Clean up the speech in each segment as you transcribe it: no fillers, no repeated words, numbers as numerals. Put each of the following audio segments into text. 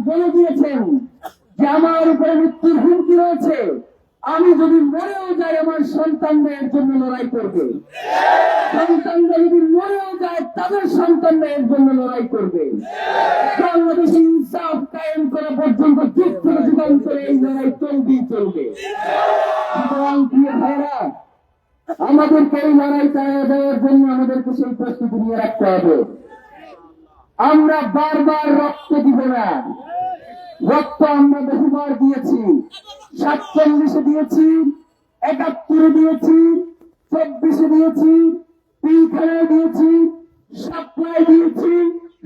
বলে দিয়েছেন যে আমার উপরে মৃত্যুর হুমকি রয়েছে, আমি যদি মরেও যাই আমার সন্তানদের জন্য লড়াই করবে, সন্তানরা যদি মরেও যায় তাদের সন্তানরা এর জন্য লড়াই করবে। বাংলাদেশে ইনসাফ কায়েম করা পর্যন্ত যুগ থেকে যুগান্তরে এই লড়াই চলবেই চলবে। সুতরাং প্রিয় ভাইরা, আমাদেরকে এই লড়াই চালিয়ে দেওয়ার জন্য আমাদেরকে সেই প্রস্তুতি নিয়ে রাখতে হবে। আমরা বারবার রক্ত দিব না। রক্ত আমরা বহুবার দিয়েছি, 47-এ দিয়েছি, 71-এ দিয়েছি, 24-এ দিয়েছি, পিলখানায় দিয়েছি, সাপ্লাই দিয়েছি।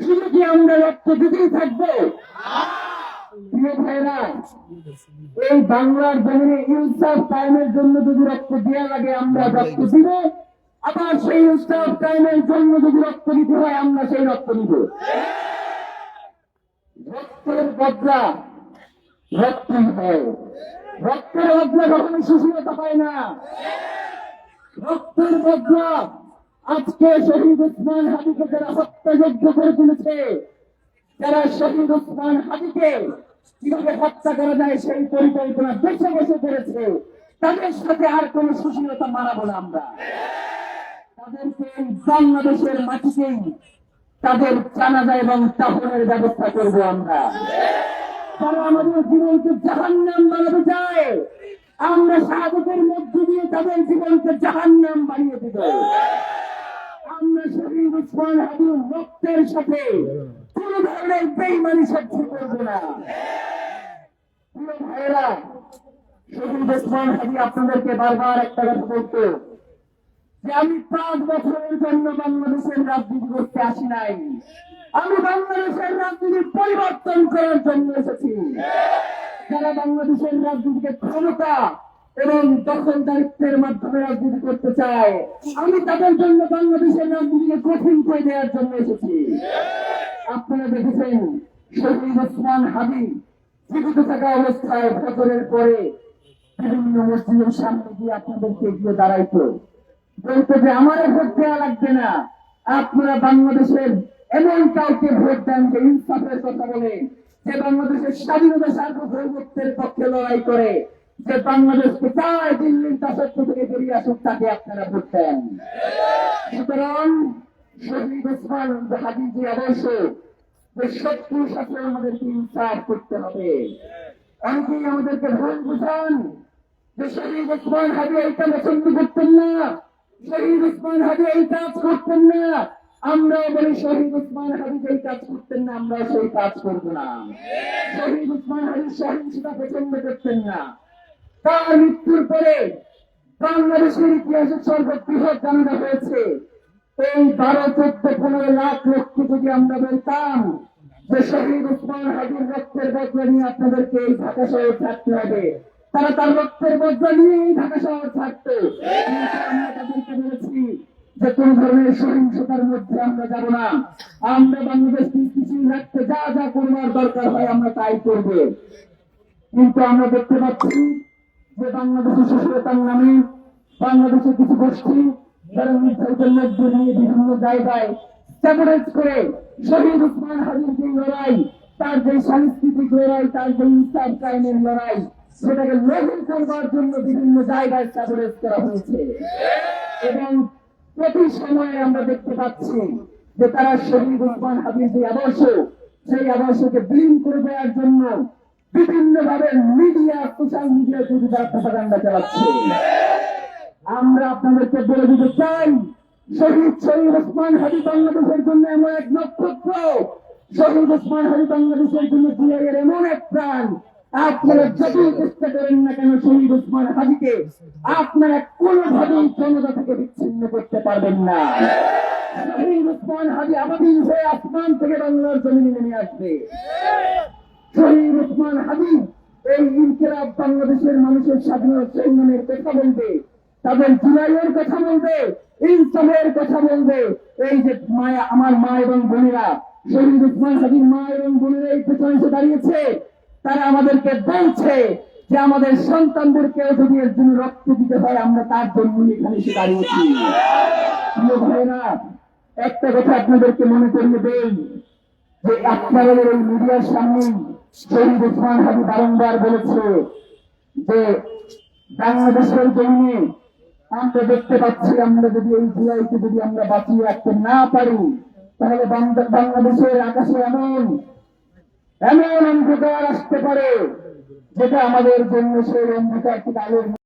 শুধু কি আমরা রক্ত দিতেই থাকবো? প্রিয় ভাইরা, এই বাংলার জমিনে ইনসাফ কায়েমের জন্য যদি রক্ত দেওয়া লাগে আমরা রক্ত দিব, আবার সেই ইনসাফ কায়েমের জন্য যদি রক্ত দিতে হয় আমরা সেই রক্ত দিব। রক্তের বদলা রক্তই হয়। রক্তের বদলা কখনো সুশীলতা পায় না। রক্তের বদলা আজকে শহীদ ওসমান হাদিকে যারা হত্যাযজ্ঞ করে তুলেছে, যারা শহীদ ওসমান হাদিকে কিভাবে হত্যা করা যায় সেই পরিকল্পনা বসে বসে করেছে, তাদের সাথে আর কোন সুশীলতা মানাবো না আমরা। তাদেরকে বাংলাদেশের মাটিতেই তাদের জানাজা এবং দাফনের ব্যবস্থা করব আমরা। তারা আমাদের জীবনকে জাহান্নাম বানাতে চায়, আমরা শাহাদাতের মধ্য দিয়ে তাদের জীবনকে জাহান্নাম বানিয়ে দেব। আমরা শহীদ ওসমান হাদির রক্তের সাথে কোন ধরনের বেঈমানি সহ্য করব না। প্রিয় ভাইয়েরা, শহীদ ওসমান হাদি আপনাদেরকে বারবার একটা কথা বলতো যে আমি 5 বছরের জন্য বাংলাদেশের রাজনীতি করতে আসি নাই, আমি বাংলাদেশের রাজনীতি পরিবর্তন করার জন্য এসেছি। যারা বাংলাদেশের রাজনীতিকে ক্ষমতা এবং দখলদারিত্বের মাধ্যমে রাজনীতি করতে চায়, আমি তাদের জন্য বাংলাদেশের রাজনীতিকে কঠিন করে দেওয়ার জন্য এসেছি। আপনারা দেখেছেন শহীদ ওসমান হাদি জীবিত থাকা অবস্থায় ফজরের পরে বিভিন্ন মসজিদের সামনে গিয়ে আপনাদেরকে এগিয়ে দাঁড়াইতো, বলতে যে আমারে ভোট দেওয়া লাগবে না, আপনারা বাংলাদেশের এমন কাউকে ভোট দেন যে ইনসাফের কথা বলে, যে বাংলাদেশের স্বাধীনতা সার্বভৌমত্বের পক্ষে লড়াই করে, যে বাংলাদেশকে চায় দিল্লির দাসত্ব থেকে বেরিয়ে আসুক, তাকে আপনারা ভোট দেন। সুতরাং শহীদ ওসমান হাদি যে আদর্শ, যে শত্রুর সাথে আমাদেরকে ইনসাফ করতে হবে। অনেকেই আমাদেরকে ভুল বুঝান যে শহীদ ওসমান হাদি এইটা পছন্দ করতেন না, শহীদ ওসমান হাদি এই কাজ করতেন না। আমরাও বলি শহীদ ওসমান হাদি যেই কাজ করতেন না আমরা সেই কাজ করব না। শহীদ ওসমান হাদি সহিংসতা পছন্দ করতেন না। তার মৃত্যুর পরে বাংলাদেশের ইতিহাসে সর্ববৃহৎ জানাজা হয়েছে। এই 12, 14, 15 লাখ লোককে যদি আমরা বলতাম যে শহীদ ওসমান হাদির রক্তের বদলা নিয়ে আপনাদেরকে এই ঢাকা শহর থাকতে হবে, তারা তার রক্তের বদলা নিয়ে এই ঢাকা শহর থাকতো। আমরা তাদেরকে বলেছি যে কোন ধরনের সহিংসতার মধ্যে আমরা যাব না, আমরা বাংলাদেশকে কিছুই রাখতে যা যা করবার দরকার হয় আমরা তাই করব। কিন্তু আমরা দেখতে পাচ্ছি যে বাংলাদেশের সুশীলতার নামে বাংলাদেশের কিছু গোষ্ঠী যারা নির্ধারিতের মধ্যে নিয়ে বিভিন্ন জায়গায় স্যাবোটেজ করে শহীদ ওসমান হাদির যে লড়াই, তার যে সাংস্কৃতিক লড়াই, তার যে ইনসাফ কায়েমের লড়াই, সেটাকে লঘু করবার জন্য বিভিন্ন জায়গায় স্যাবোটেজ করা হয়েছে। এবং প্রতি সময়ে আমরা দেখতে পাচ্ছি যে তারা শহীদ ওসমান হাদির যে আদর্শ, সেই আদর্শকে বিলীন করে দেওয়ার জন্য বিভিন্ন ভাবে মিডিয়া, সোশ্যাল মিডিয়া যদি তারা প্রপাগান্ডা চালাচ্ছে। আমরা আপনাদেরকে বলে দিতে চাই, শহীদ ওসমান হাদি বাংলাদেশের জন্য এমন এক নক্ষত্র, শহীদ ওসমান হাদি বাংলাদেশের জন্য জিয়াইয়ের এমন এক প্রাণ। আপনারা যতই চেষ্টা করেন না কেন শহীদ ওসমান হাদিকে আপনারা কোনোভাবেই জনতা থেকে বিচ্ছিন্ন করতে পারবেন না। শহীদ ওসমান হাদি আবাবিল হয়ে আসমান থেকে বাংলার জমিনে নেমে আসবে। শহীদ ওসমান হাদি এই ইনকিলাব বাংলাদেশের মানুষের স্বাধীনতা সংগ্রামের কথা বলবে, তাদের জুলাইয়ের কথা বলবে, ইনসাফের কথা বলবে। এই যে মায়া, আমার মা এবং বোনেরা, শহীদ ওসমান হাদির মা এবং বোনেরা এই পেছনে এসে দাঁড়িয়েছে, তারা আমাদেরকে বলছে যে আমাদের সন্তানদেরকেও যদি এর জন্য রক্ত দিতে হয় আমরা তার জন্য এখানে এসে দাঁড়িয়েছি। প্রিয় ভাইরা, একটা কথা আপনাদেরকে মনে করিয়ে দেই যে আপনাদের এই মিডিয়ার সামনে শহীদ ওসমান হাদি বারংবার বলেছে যে বাংলাদেশের জমিনে আমরা দেখতে পাচ্ছি, আমরা যদি এই জুলাইকে যদি আমরা বাঁচিয়ে রাখতে না পারি, তাহলে বাংলাদেশের আকাশে এমন এমন অন্ধকার আসতে পারে যেটা আমাদের জন্য সেই অন্ধকার থেকে আলোর